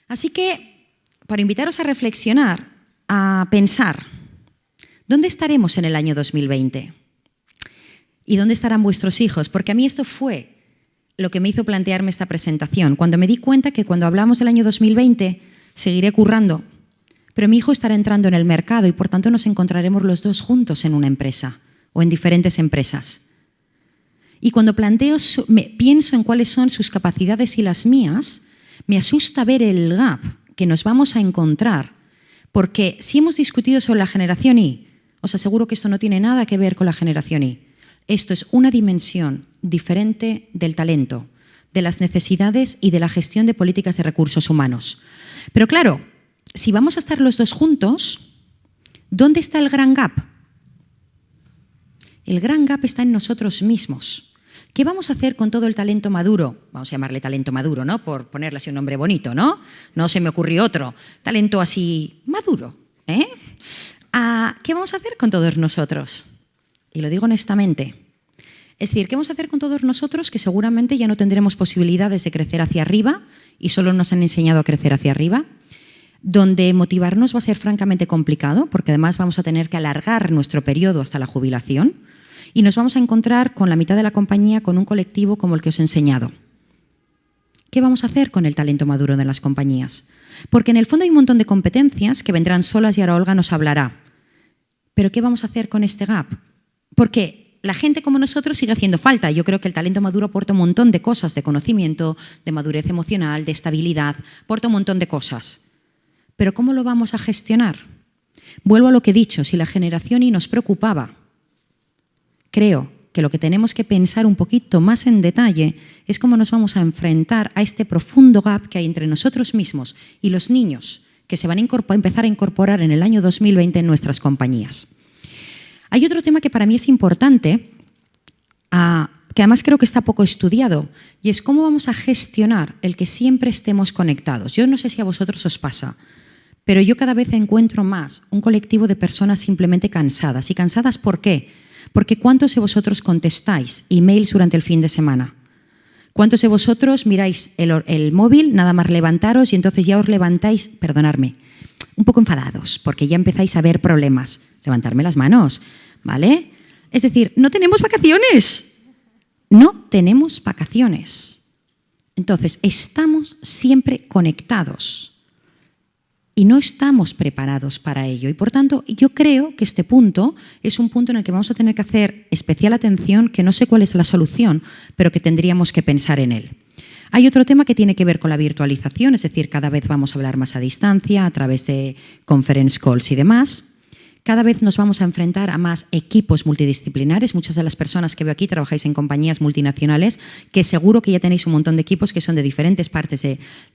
Así que, para invitaros a reflexionar, a pensar, ¿dónde estaremos en el año 2020? ¿Y dónde estarán vuestros hijos? Porque a mí esto fue lo que me hizo plantearme esta presentación, cuando me di cuenta que cuando hablamos del año 2020 seguiré currando, pero mi hijo estará entrando en el mercado y por tanto nos encontraremos los dos juntos en una empresa o en diferentes empresas. Y cuando pienso en cuáles son sus capacidades y las mías, me asusta ver el gap que nos vamos a encontrar, porque si hemos discutido sobre la generación Y, os aseguro que esto no tiene nada que ver con la generación Y. Esto es una dimensión diferente del talento, de las necesidades y de la gestión de políticas de recursos humanos. Pero claro, si vamos a estar los dos juntos, ¿dónde está el gran gap? El gran gap está en nosotros mismos. ¿Qué vamos a hacer con todo el talento maduro? Vamos a llamarle talento maduro, ¿no? Por ponerle así un nombre bonito, ¿no? No se me ocurrió otro. Talento así maduro, ¿eh? ¿Qué vamos a hacer con todos nosotros? Y lo digo honestamente. Es decir, ¿qué vamos a hacer con todos nosotros que seguramente ya no tendremos posibilidades de crecer hacia arriba y solo nos han enseñado a crecer hacia arriba? Donde motivarnos va a ser francamente complicado, porque además vamos a tener que alargar nuestro periodo hasta la jubilación y nos vamos a encontrar con la mitad de la compañía con un colectivo como el que os he enseñado. ¿Qué vamos a hacer con el talento maduro de las compañías? Porque en el fondo hay un montón de competencias que vendrán solas y ahora Olga nos hablará. ¿Pero qué vamos a hacer con este gap? Porque la gente como nosotros sigue haciendo falta. Yo creo que el talento maduro aporta un montón de cosas, de conocimiento, de madurez emocional, de estabilidad, aporta un montón de cosas. ¿Pero cómo lo vamos a gestionar? Vuelvo a lo que he dicho, si la generación Y nos preocupaba, creo que lo que tenemos que pensar un poquito más en detalle es cómo nos vamos a enfrentar a este profundo gap que hay entre nosotros mismos y los niños que se van a empezar a incorporar en el año 2020 en nuestras compañías. Hay otro tema que para mí es importante, que además creo que está poco estudiado, y es cómo vamos a gestionar el que siempre estemos conectados. Yo no sé si a vosotros os pasa, pero yo cada vez encuentro más un colectivo de personas simplemente cansadas. ¿Y cansadas por qué? Porque ¿cuántos de vosotros contestáis emails durante el fin de semana? ¿Cuántos de vosotros miráis el móvil, nada más levantaros y entonces ya os levantáis, perdonadme, un poco enfadados porque ya empezáis a ver problemas? Levantarme las manos, ¿vale? Es decir, no tenemos vacaciones. No tenemos vacaciones. Entonces, estamos siempre conectados y no estamos preparados para ello. Y por tanto, yo creo que este punto es un punto en el que vamos a tener que hacer especial atención, que no sé cuál es la solución, pero que tendríamos que pensar en él. Hay otro tema que tiene que ver con la virtualización, es decir, cada vez vamos a hablar más a distancia, a través de conference calls y demás. Cada vez nos vamos a enfrentar a más equipos multidisciplinares. Muchas de las personas que veo aquí trabajáis en compañías multinacionales, que seguro que ya tenéis un montón de equipos que son de diferentes partes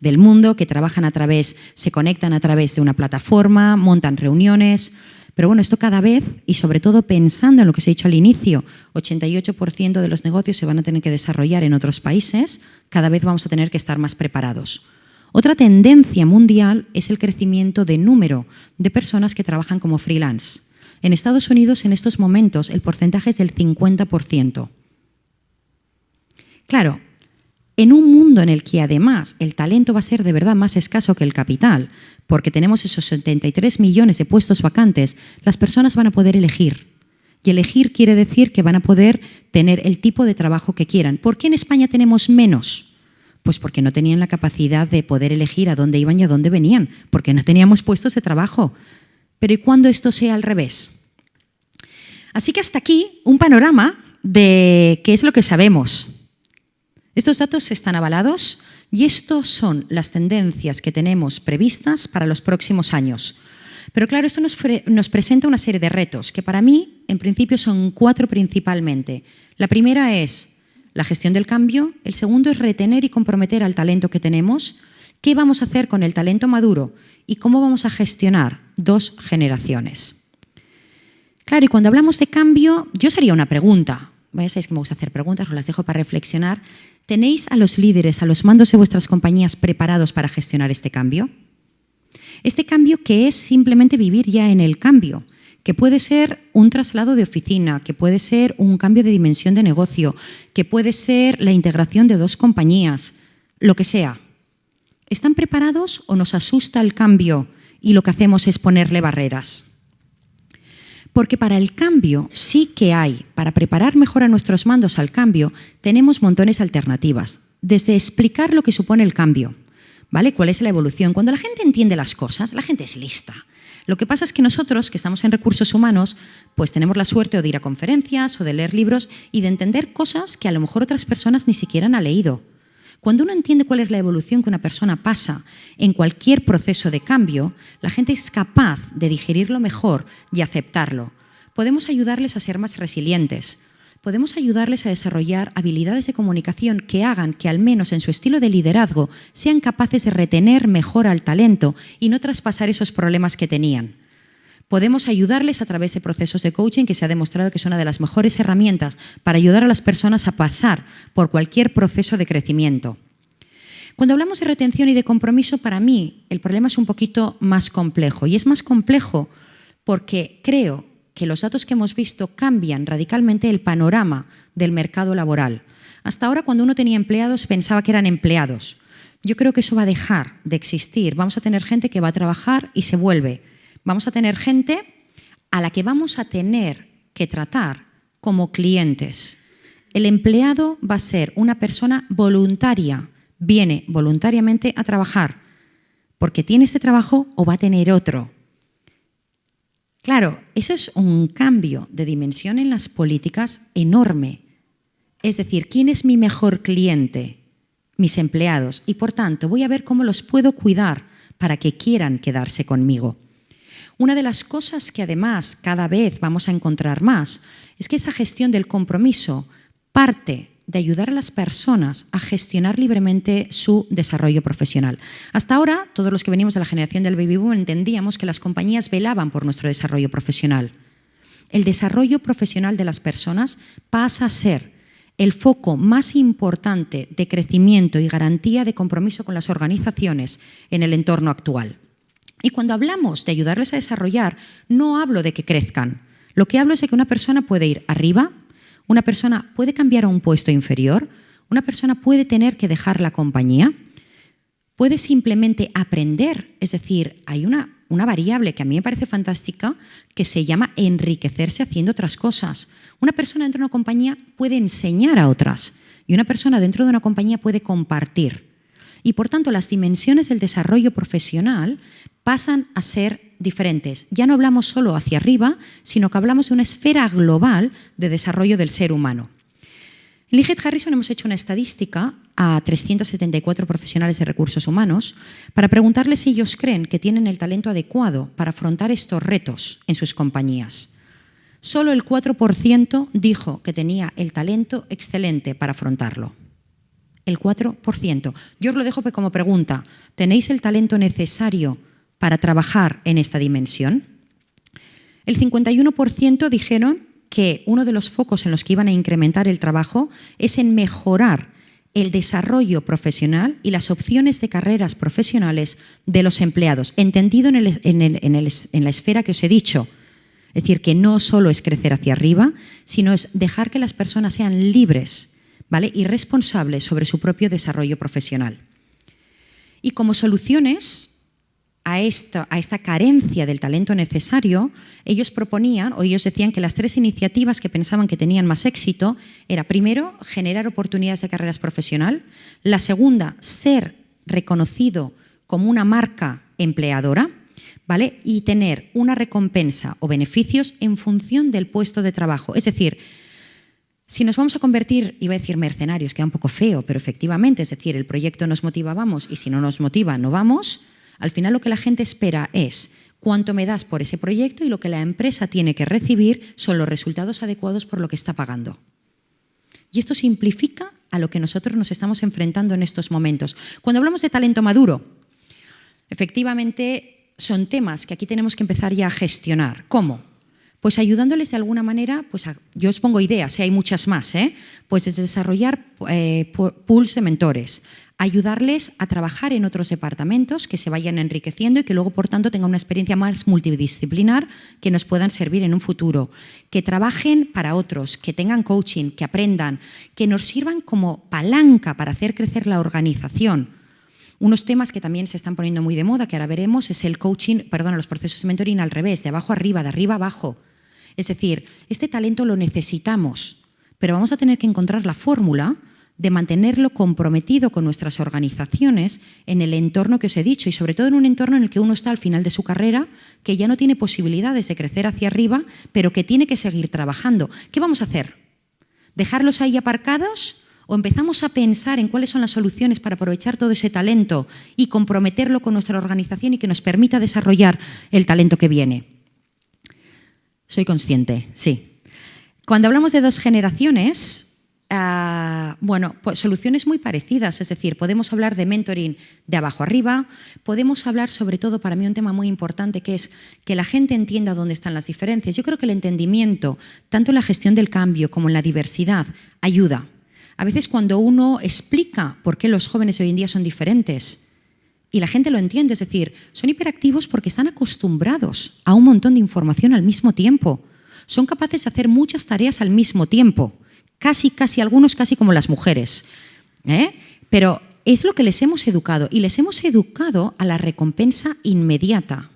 del mundo, que trabajan se conectan a través de una plataforma, montan reuniones. Pero bueno, esto cada vez, y sobre todo pensando en lo que os he dicho al inicio, 88% de los negocios se van a tener que desarrollar en otros países, cada vez vamos a tener que estar más preparados. Otra tendencia mundial es el crecimiento de número de personas que trabajan como freelance. En Estados Unidos, en estos momentos, el porcentaje es del 50%. Claro, en un mundo en el que además el talento va a ser de verdad más escaso que el capital, porque tenemos esos 73 millones de puestos vacantes, las personas van a poder elegir. Y elegir quiere decir que van a poder tener el tipo de trabajo que quieran. ¿Por qué en España tenemos menos? Pues porque no tenían la capacidad de poder elegir a dónde iban y a dónde venían, porque no teníamos puestos de trabajo. Pero ¿y cuándo esto sea al revés? Así que hasta aquí un panorama de qué es lo que sabemos. Estos datos están avalados y estos son las tendencias que tenemos previstas para los próximos años. Pero claro, esto nos presenta una serie de retos que para mí, en principio, son 4 principalmente. La primera es la gestión del cambio, el segundo es retener y comprometer al talento que tenemos, qué vamos a hacer con el talento maduro y cómo vamos a gestionar 2 generaciones. Claro, y cuando hablamos de cambio, yo os haría una pregunta. Ya sabéis que me gusta hacer preguntas, os las dejo para reflexionar. ¿Tenéis a los líderes, a los mandos de vuestras compañías preparados para gestionar este cambio? Este cambio que es simplemente vivir ya en el cambio, que puede ser un traslado de oficina, que puede ser un cambio de dimensión de negocio, que puede ser la integración de 2 compañías, lo que sea. ¿Están preparados o nos asusta el cambio y lo que hacemos es ponerle barreras? Porque para el cambio sí que hay, para preparar mejor a nuestros mandos al cambio, tenemos montones de alternativas. Desde explicar lo que supone el cambio, ¿vale? ¿Cuál es la evolución? Cuando la gente entiende las cosas, la gente es lista. Lo que pasa es que nosotros, que estamos en recursos humanos, pues tenemos la suerte o de ir a conferencias o de leer libros y de entender cosas que a lo mejor otras personas ni siquiera han leído. Cuando uno entiende cuál es la evolución que una persona pasa en cualquier proceso de cambio, la gente es capaz de digerirlo mejor y aceptarlo. Podemos ayudarles a ser más resilientes. Podemos ayudarles a desarrollar habilidades de comunicación que hagan que, al menos en su estilo de liderazgo, sean capaces de retener mejor al talento y no traspasar esos problemas que tenían. Podemos ayudarles a través de procesos de coaching, que se ha demostrado que es una de las mejores herramientas para ayudar a las personas a pasar por cualquier proceso de crecimiento. Cuando hablamos de retención y de compromiso, para mí el problema es un poquito más complejo. Y es más complejo porque creo que los datos que hemos visto cambian radicalmente el panorama del mercado laboral. Hasta ahora, cuando uno tenía empleados, pensaba que eran empleados. Yo creo que eso va a dejar de existir. Vamos a tener gente que va a trabajar y se vuelve. Vamos a tener gente a la que vamos a tener que tratar como clientes. El empleado va a ser una persona voluntaria, viene voluntariamente a trabajar porque tiene este trabajo o va a tener otro. Claro, eso es un cambio de dimensión en las políticas enorme. Es decir, ¿quién es mi mejor cliente? Mis empleados. Y por tanto, voy a ver cómo los puedo cuidar para que quieran quedarse conmigo. Una de las cosas que además cada vez vamos a encontrar más es que esa gestión del compromiso parte de ayudar a las personas a gestionar libremente su desarrollo profesional. Hasta ahora, todos los que venimos de la generación del baby boom entendíamos que las compañías velaban por nuestro desarrollo profesional. El desarrollo profesional de las personas pasa a ser el foco más importante de crecimiento y garantía de compromiso con las organizaciones en el entorno actual. Y cuando hablamos de ayudarles a desarrollar, no hablo de que crezcan. Lo que hablo es de que una persona puede ir arriba, una persona puede cambiar a un puesto inferior, una persona puede tener que dejar la compañía, puede simplemente aprender. Es decir, hay una variable que a mí me parece fantástica que se llama enriquecerse haciendo otras cosas. Una persona dentro de una compañía puede enseñar a otras y una persona dentro de una compañía puede compartir. Y por tanto, las dimensiones del desarrollo profesional pasan a ser diferentes. Ya no hablamos solo hacia arriba, sino que hablamos de una esfera global de desarrollo del ser humano. En Liggett Harrison hemos hecho una estadística a 374 profesionales de recursos humanos para preguntarles si ellos creen que tienen el talento adecuado para afrontar estos retos en sus compañías. Solo el 4% dijo que tenía el talento excelente para afrontarlo. El 4%. Yo os lo dejo como pregunta. ¿Tenéis el talento necesario para trabajar en esta dimensión? El 51% dijeron que uno de los focos en los que iban a incrementar el trabajo es en mejorar el desarrollo profesional y las opciones de carreras profesionales de los empleados, entendido en la esfera que os he dicho. Es decir, que no solo es crecer hacia arriba, sino es dejar que las personas sean libres, ¿vale?, y responsables sobre su propio desarrollo profesional. Y como soluciones a esta carencia del talento necesario, ellos proponían, o ellos decían que las 3 iniciativas que pensaban que tenían más éxito era, primero, generar oportunidades de carreras profesional; la segunda, ser reconocido como una marca empleadora, ¿vale?, y tener una recompensa o beneficios en función del puesto de trabajo. Es decir, si nos vamos a convertir, iba a decir mercenarios, queda un poco feo, pero efectivamente, es decir, el proyecto nos motiva, vamos, y si no nos motiva, no vamos. Al final lo que la gente espera es cuánto me das por ese proyecto, y lo que la empresa tiene que recibir son los resultados adecuados por lo que está pagando. Y esto simplifica a lo que nosotros nos estamos enfrentando en estos momentos. Cuando hablamos de talento maduro, efectivamente son temas que aquí tenemos que empezar ya a gestionar. ¿Cómo? Pues ayudándoles de alguna manera, pues yo os pongo ideas, hay muchas más, pues es desarrollar pools de mentores, ayudarles a trabajar en otros departamentos que se vayan enriqueciendo y que luego, por tanto, tengan una experiencia más multidisciplinar que nos puedan servir en un futuro, que trabajen para otros, que tengan coaching, que aprendan, que nos sirvan como palanca para hacer crecer la organización. Unos temas que también se están poniendo muy de moda, que ahora veremos, es el coaching, los procesos de mentoring al revés, de abajo arriba, de arriba abajo. Es decir, este talento lo necesitamos, pero vamos a tener que encontrar la fórmula de mantenerlo comprometido con nuestras organizaciones en el entorno que os he dicho y sobre todo en un entorno en el que uno está al final de su carrera, que ya no tiene posibilidades de crecer hacia arriba, pero que tiene que seguir trabajando. ¿Qué vamos a hacer? ¿Dejarlos ahí aparcados? ¿O empezamos a pensar en cuáles son las soluciones para aprovechar todo ese talento y comprometerlo con nuestra organización y que nos permita desarrollar el talento que viene? Soy consciente, sí. Cuando hablamos de 2 generaciones, pues soluciones muy parecidas, es decir, podemos hablar de mentoring de abajo arriba, podemos hablar sobre todo, para mí un tema muy importante, que es que la gente entienda dónde están las diferencias. Yo creo que el entendimiento, tanto en la gestión del cambio como en la diversidad, ayuda. A veces cuando uno explica por qué los jóvenes hoy en día son diferentes y la gente lo entiende, es decir, son hiperactivos porque están acostumbrados a un montón de información al mismo tiempo. Son capaces de hacer muchas tareas al mismo tiempo. Casi algunos casi como las mujeres. Pero es lo que les hemos educado y les hemos educado a la recompensa inmediata.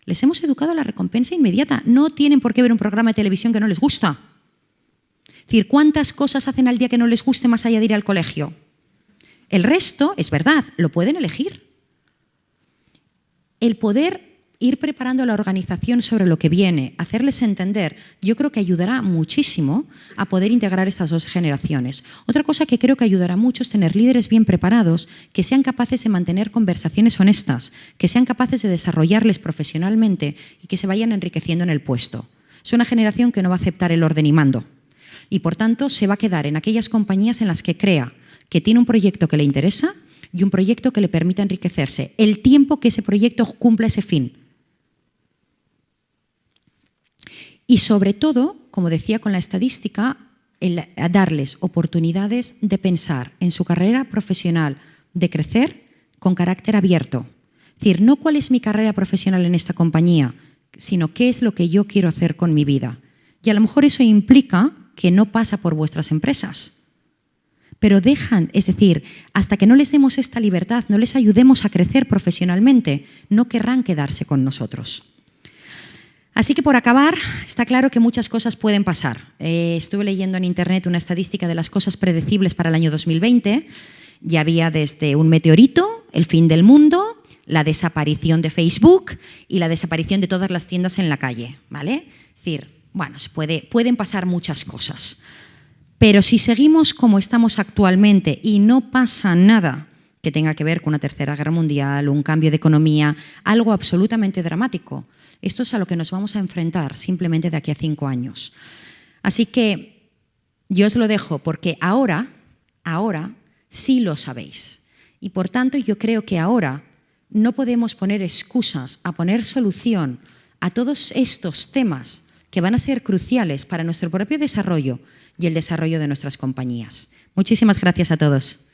Les hemos educado a la recompensa inmediata. No tienen por qué ver un programa de televisión que no les gusta. Es decir, ¿cuántas cosas hacen al día que no les guste más allá de ir al colegio? El resto, es verdad, lo pueden elegir. El poder ir preparando a la organización sobre lo que viene, hacerles entender, yo creo que ayudará muchísimo a poder integrar estas 2 generaciones. Otra cosa que creo que ayudará mucho es tener líderes bien preparados, que sean capaces de mantener conversaciones honestas, que sean capaces de desarrollarles profesionalmente y que se vayan enriqueciendo en el puesto. Es una generación que no va a aceptar el orden y mando y, por tanto, se va a quedar en aquellas compañías en las que crea que tiene un proyecto que le interesa y un proyecto que le permita enriquecerse, el tiempo que ese proyecto cumpla ese fin. Y sobre todo, como decía con la estadística, darles oportunidades de pensar en su carrera profesional, de crecer con carácter abierto. Es decir, no cuál es mi carrera profesional en esta compañía, sino qué es lo que yo quiero hacer con mi vida. Y a lo mejor eso implica que no pasa por vuestras empresas. Pero es decir, hasta que no les demos esta libertad, no les ayudemos a crecer profesionalmente, no querrán quedarse con nosotros. Así que, por acabar, está claro que muchas cosas pueden pasar. Estuve leyendo en Internet una estadística de las cosas predecibles para el año 2020. Ya había desde un meteorito, el fin del mundo, la desaparición de Facebook y la desaparición de todas las tiendas en la calle, ¿vale? Es decir, bueno, pueden pasar muchas cosas. Pero si seguimos como estamos actualmente y no pasa nada que tenga que ver con una tercera guerra mundial, un cambio de economía, algo absolutamente dramático, esto es a lo que nos vamos a enfrentar simplemente de aquí a 5 años. Así que yo os lo dejo porque ahora sí lo sabéis. Y por tanto yo creo que ahora no podemos poner excusas a poner solución a todos estos temas que van a ser cruciales para nuestro propio desarrollo y el desarrollo de nuestras compañías. Muchísimas gracias a todos.